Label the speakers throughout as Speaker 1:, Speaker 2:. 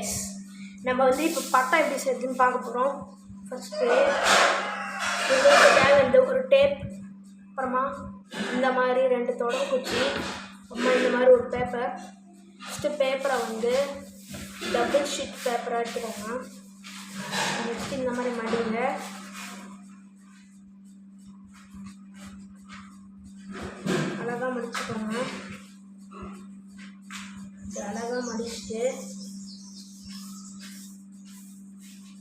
Speaker 1: Guys, நம்ம வந்து இப்போ பட்டா எப்படி செய்யுதுன்னு பார்க்க போகிறோம். ஃபஸ்ட்டு உங்களுக்கு தேவை ஒரு டேப், அப்புறமா இந்த மாதிரி 2 தொடர் குச்சி, அப்புறமா இந்த மாதிரி ஒரு பேப்பர். ஃபஸ்ட்டு பேப்பரை வந்து டபுள் ஷீட் பேப்பராக எடுத்துக்கோங்க. நெக்ஸ்ட்டு இந்த மாதிரி மடிங்க. அழகாக மடிச்சுக்கோங்க. அழகாக மடிச்சுட்டு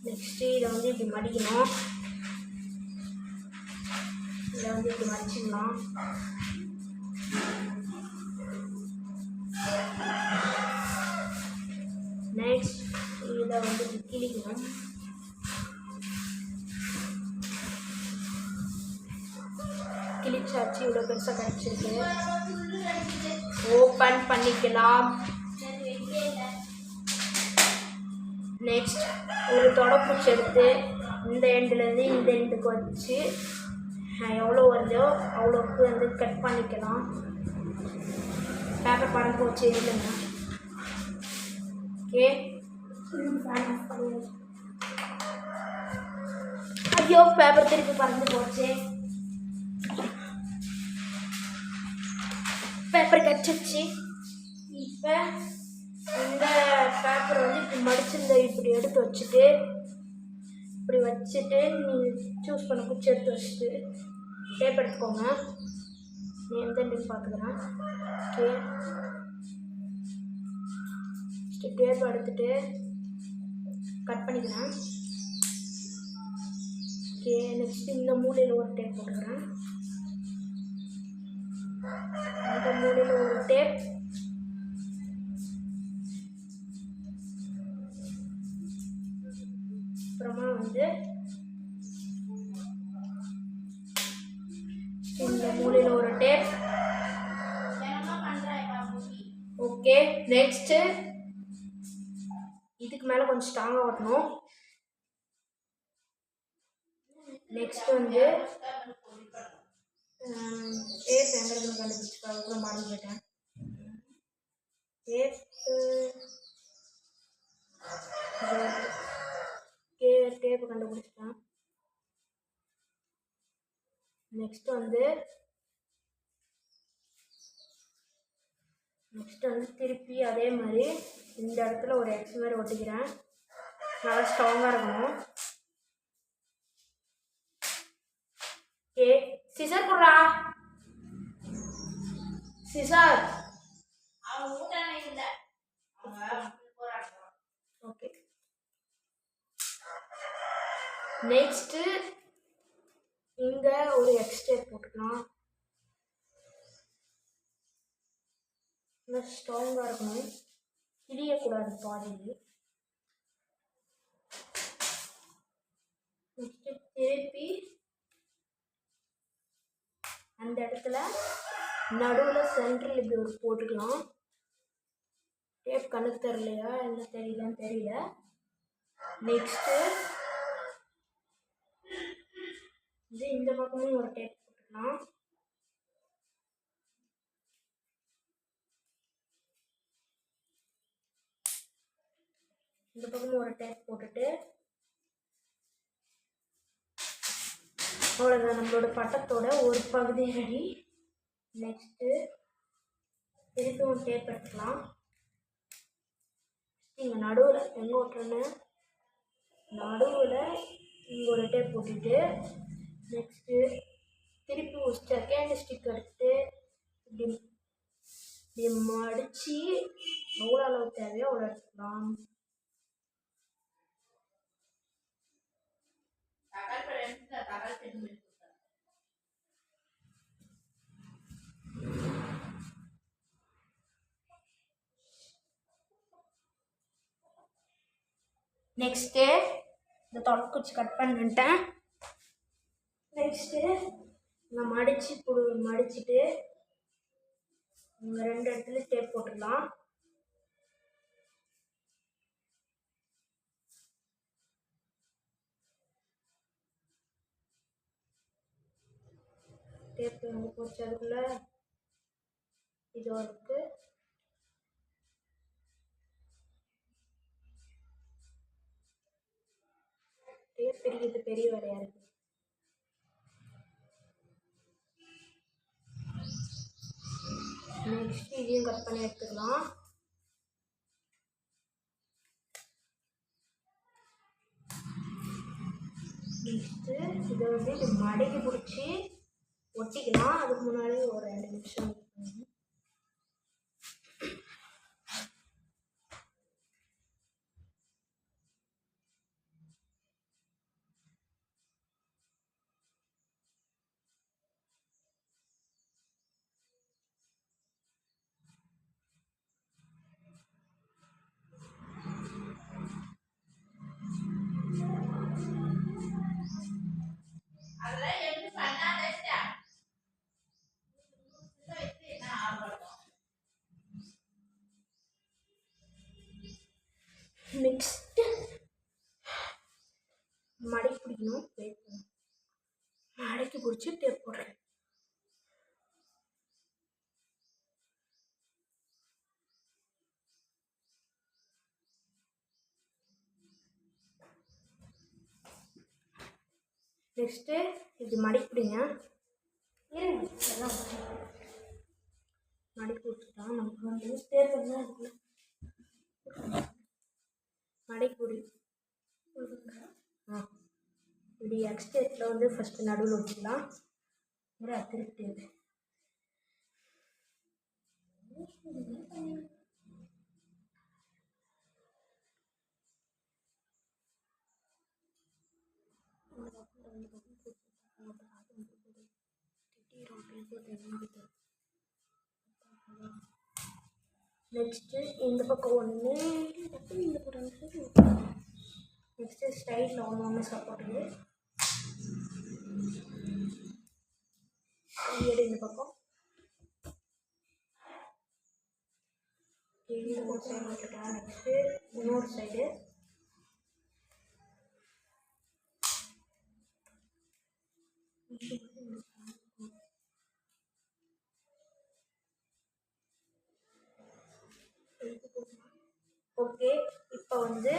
Speaker 1: நெக்ஸ்ட்டு இதை வந்து இப்படி மடிக்கணும். இதை வந்து இப்படி மடிச்சிடலாம். நெக்ஸ்ட் இதை வந்து கிழிக்கணும். கிழிச்சாச்சு. இவ்வளோ பெருசாக கிடச்சிருக்கு. ஓப்பன் பண்ணிக்கலாம். நெக்ஸ்ட் ஒரு தொடப்பூச்சி எடுத்து இந்த எண்டுலேருந்து இந்த எண்டுக்கு வச்சு எவ்வளோ வருதோ அவ்வளோக்கு வந்து கட் பண்ணிக்கலாம். பேப்பர் படம் போச்சு இல்லைங்க. ஓகே, ஐயோ பேப்பர் திருப்பி பறந்து போச்சு. பேப்பர் கடிச்சிச்சு. இப்போ இந்த பேப்பரை வந்து இப்படி மடிச்சிருந்த இப்படி எடுத்து வச்சுட்டு இப்படி வச்சுட்டு நீங்கள் சூஸ் பண்ண குச்சி எடுத்து வச்சுட்டு டேப் எடுத்துக்கோங்க. நீ எந்த டேப் பார்த்துக்கிறேன். ஓகே, டேப் எடுத்துட்டு கட் பண்ணிக்கிறேன். ஓகே, நெக்ஸ்ட் இந்த மூலையில் ஒரு டேப் போட்டுக்கிறேன். இந்த மூலையில் ஒரு டேப், அப்புறமா வந்து இந்த மூலையில் ஒரு டேப். ஓகே, நெக்ஸ்ட்டு இதுக்கு மேலே கொஞ்சம் ஸ்ட்ராங்காக ஓட்டணும். நெக்ஸ்ட் வந்து டேப் எங்கே இருக்குன்னு கண்டுபிடிச்சிக்காக மறந்துட்டேன். டேப்பு கண்டுபிடிச்சிட்டேன். நெக்ஸ்ட் வந்து திருப்பி அதே மாதிரி இந்த இடத்துல ஒரு எக்ஸ் மாதிரி ஒட்டிக்கிறேன். நல்லா ஸ்ட்ராங்காக இருக்கணும். ஓகே, சிசர் போடுறா. Scissor okay. நெக்ஸ்ட்டு இங்கே ஒரு எக்ஸ்டேப் போட்டுக்கலாம். ஸ்ட்ராங்காக இருக்கணும், கிழியக்கூடாது பாதியில். நெக்ஸ்ட்டு திருப்பி அந்த இடத்துல நடுவில் சென்ட்ரல் இப்படி ஒரு போட்டுக்கலாம். டேப் கணக்கு தெரியலையா என்ன தெரியலன்னு தெரியல. நெக்ஸ்ட்டு இந்த பக்கமும் ஒரு டேப் போட்டுக்கலாம். இந்த பக்கமும் ஒரு டேப் போட்டுட்டு அவ்வளோதான், நம்மளோட பட்டத்தோட ஒரு பகுதி ரெடி. நெக்ஸ்ட்டு திருப்பி ஒரு டேப் எடுத்துக்கலாம். இங்கே நடுவில் எங்கே ஓட்டுறேன்னு நடுவில் இங்கே ஒரு டேப் போட்டுட்டு நெக்ஸ்ட்டு திருப்பி ஒரு செகண்ட் ஸ்டிக் எடுத்து இப்படி மடித்து எவ்வளோ அளவு தேவையோ அவ்வளோ எடுத்துக்கலாம். நெக்ஸ்ட்டு இந்த தொடக்குச்சி கட் பண்ணிட்டேன். நெக்ஸ்ட்டு நான் மடிச்சுட்டு இங்கே 2 இடத்துல டேப் போட்டுடலாம். டேப் எங்கே போச்சு அதுக்குள்ளே இது இருக்குது. டேப் பிரிக்கிறது பெரிய வேலையாக இருக்குது. நெக்ஸ்ட் இதையும் கட் பண்ணி எடுத்துக்கலாம். நெக்ஸ்ட்டு இதை வந்து இது மடக்கி பிடிச்சி ஒட்டிக்கலாம். அதுக்கு முன்னாடி ஒரு 2 நிமிஷம் நெக்ஸ்ட்டு மடக்கி பிடிக்கணும். மடக்கி பிடிச்சி டேப் போடுறேன். நெக்ஸ்ட்டு இது மடக்கி பிடிங்க. மடக்கி பிடிச்சிட்டா நமக்கு வந்து டேப் தான் இருக்குல்ல, மடக்கி பிடி. இப்படி எக்ஸ்டேட்டில் வந்து ஃபஸ்ட்டு நடுவில் வச்சுக்கலாம். ஒரு திருப்பி நெக்ஸ்ட்டு இந்த பக்கம் ஒன்று, இந்த பக்கம் நெக்ஸ்ட்டு ஸ்டைலில் ஒன்று சப்போர்ட்டு எடு. இந்த பக்கம் ஒரு சைடு விட்டுட்டேன். நெக்ஸ்ட்டு இன்னொரு சைடு ஓகே. இப்போ வந்து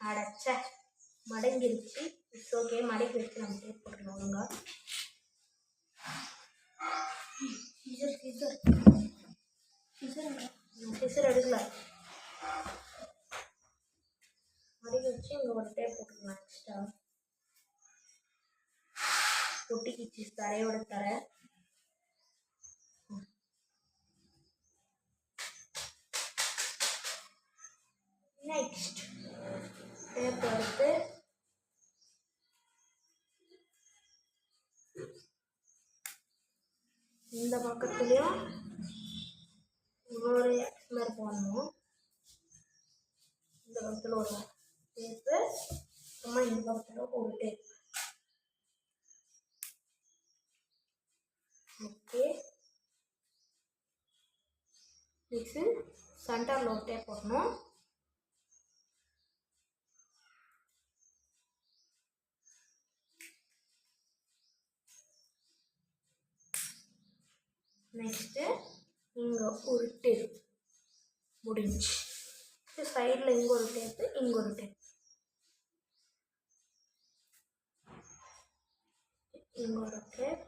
Speaker 1: அடைச்ச மடங்கிருச்சு. It's okay. மடக்கி வச்சு நம்ம டேப் போட்டுருவோம். ஒழுங்கா சிசர் எடுக்கல. மடக்கி வச்சு இங்கே ஒரு டேப் போட்டுருக்கலாம். எக்ஸ்ட்ரா ஒட்டிக்கிச்சு தரையோட தரை. நெக்ஸ்ட் டேப் எடுத்து இந்த பக்கத்துலேயும் ஒரு எக்ஸ்மர் போடணும். இந்த பக்கத்தில் ஒரு டேப்பு, அப்புறமா இந்த பக்கத்தில் ஒரு டேப். ஓகே. நெக்ஸ்ட்டு சென்டரில் ஒரு டேப் போடணும். நெக்ஸ்ட்டு இங்கே ஒரு டேப் முடிஞ்சு. சைடில் இங்கே ஒரு டேப்பு, இங்கே ஒரு டேப், இங்கே ஒரு டேப்.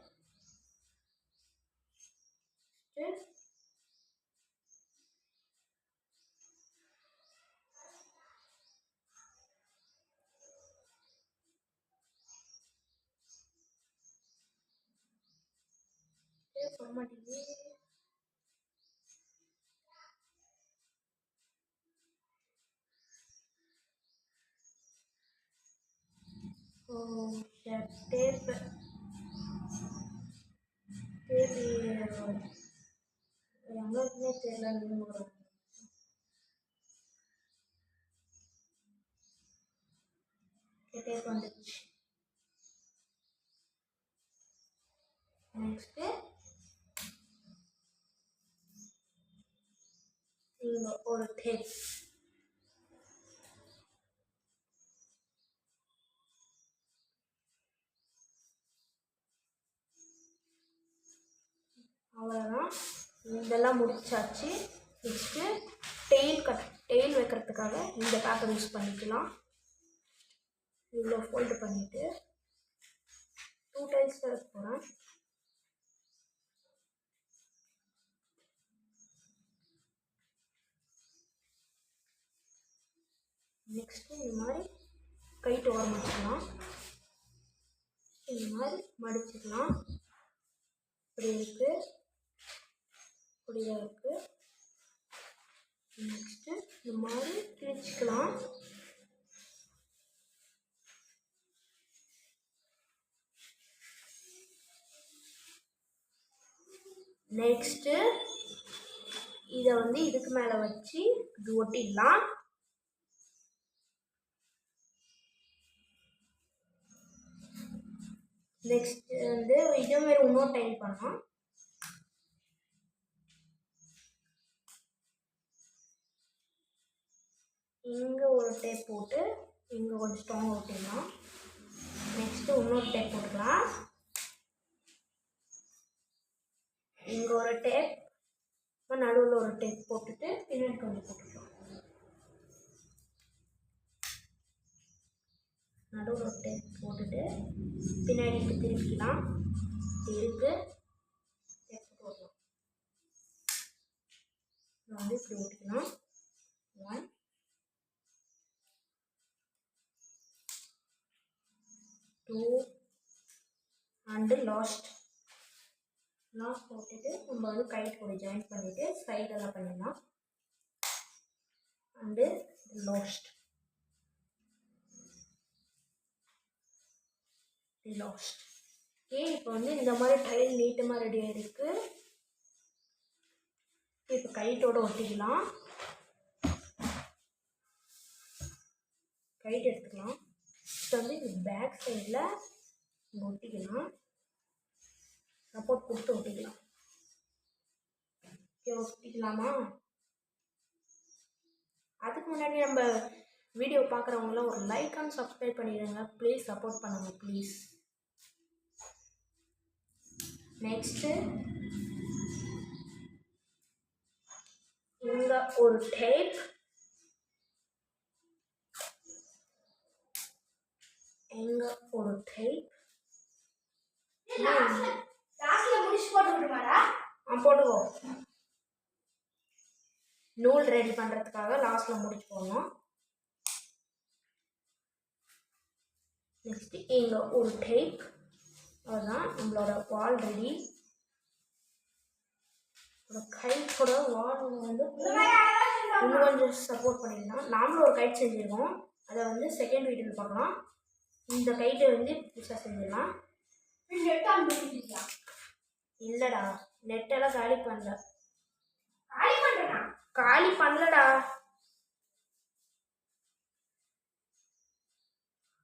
Speaker 1: சொல்ல மாட்டேங்குது. டேப் எங்கே இருக்குன்னே தெரியல. டேப் வந்துடுச்சு. நெக்ஸ்ட்டு இங்கே ஒரு டேப். அவ்வளோதான். இதெல்லாம் முடிச்சாச்சு. நெக்ஸ்ட்டு டெயில் வைக்கிறதுக்காக இந்த பேப்பர் யூஸ் பண்ணிக்கலாம். இவ்வளோ ஃபோல்டு பண்ணிவிட்டு 2 டைல்ஸ் தான் வைக்க போகிறேன். நெக்ஸ்ட்டு இந்த மாதிரி கைட்டு ஓரம் வச்சுக்கலாம். இந்த மாதிரி மடிச்சுக்கலாம். இப்படி இருக்குது, இப்படிதான் இருக்குது. நெக்ஸ்ட்டு இந்த மாதிரி கிழிச்சிக்கலாம். நெக்ஸ்ட்டு இதை வந்து இதுக்கு மேலே வச்சு இது ஒட்டிடலாம். நெக்ஸ்ட் வந்து இதே மாதிரி இன்னொரு டைம் பண்ணலாம். இங்கே ஒரு டேப் போட்டு இங்கே கொஞ்சம் ஸ்ட்ராங் ஒட்டிடலாம். நெக்ஸ்ட்டு இன்னொரு டேப் போட்டுக்கலாம். இங்கே ஒரு டேப், நடுவில் ஒரு டேப் போட்டுட்டு பின்னாடி கொஞ்சம் போட்டுக்கலாம். நடுவில் ஒரு டேப் போட்டுட்டு பின்னாடி திருப்பிக்கலாம். இருக்கு டேப் போடலாம். வந்து இப்படி ஓட்டிக்கலாம். 1 2 அண்டு லாஸ்ட் போட்டுட்டு நம்ம வந்து கைட் கூட ஜாயின் பண்ணிவிட்டு சைடெல்லாம் பண்ணிடலாம். And last okay. இப்போ வந்து இந்த மாதிரி டைல் நீட்டமாக ரெடி ஆகிருக்கு. இப்போ கைட்டோட ஒட்டிக்கலாம். கைட் எடுத்துக்கலாம். இப்போ வந்து இந்த பேக் சைடில் ஒட்டிக்கலாம். சப்போர்ட் கொடுத்து ஒட்டிக்கலாம். ஓகே, ஒட்டிக்கலாமா? அதுக்கு முன்னாடி நம்ம வீடியோ பார்க்குறவங்களாம் ஒரு லைக் அண்ட் சப்ஸ்கிரைப் பண்ணிடுங்க. ப்ளீஸ் சப்போர்ட் பண்ணுங்கள் ப்ளீஸ். நெக்ஸ்ட்டு இங்கே ஒரு டேப், இங்கே ஒரு டேப் போட்டுக்கோ. நூல் ரெடி பண்ணுறதுக்காக லாஸ்ட்டில் முடிச்சு போடணும். நெக்ஸ்ட்டு இங்கே ஒரு டேப். அதுதான் நம்மளோட வால் ரெடி. கைட்டோட வால் வந்து இன்னும் கொஞ்சம் சப்போர்ட் பண்ணிடலாம். நாமளும் ஒரு கைட் செஞ்சுருக்கோம், அதை வந்து செகண்ட் வீடியோவில் பார்க்கலாம். இந்த கைட்டை வந்து புதுசாக செஞ்சிடலாம். இல்லைடா, நெட்டெல்லாம் காலி பண்ணலடா.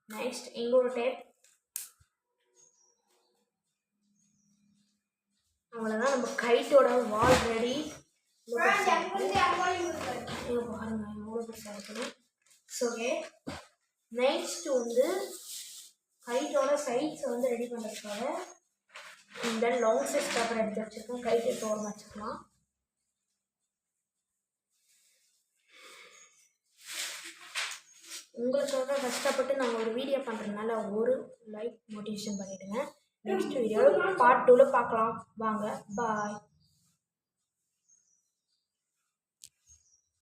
Speaker 1: நெக்ஸ்ட் இங்கே ஒரு டேப். அவ்வளோதான், நம்ம கைட்டோட வால் ரெடி. பாருங்க எவ்வளோ பெருசாக இருக்கணும். ஓகே, நெக்ஸ்ட் வந்து கைட்டோட சைட்ஸை வந்து ரெடி பண்ணுறதுக்காக இந்த லாங் சைஸ் பேப்பர் எடுத்து வச்சுருக்கோம். கைட்டு தோரம் வச்சுக்கலாம். உங்களுக்காக கஷ்டப்பட்டு நாங்கள் ஒரு வீடியோ பண்ணுறதுனால ஒரு லைக் மோட்டிவேஷன் பண்ணிவிடுங்க. நெக்ஸ்ட் வீடியோ பார்ட் 2ல் பார்க்கலாம். வாங்க, பாய்.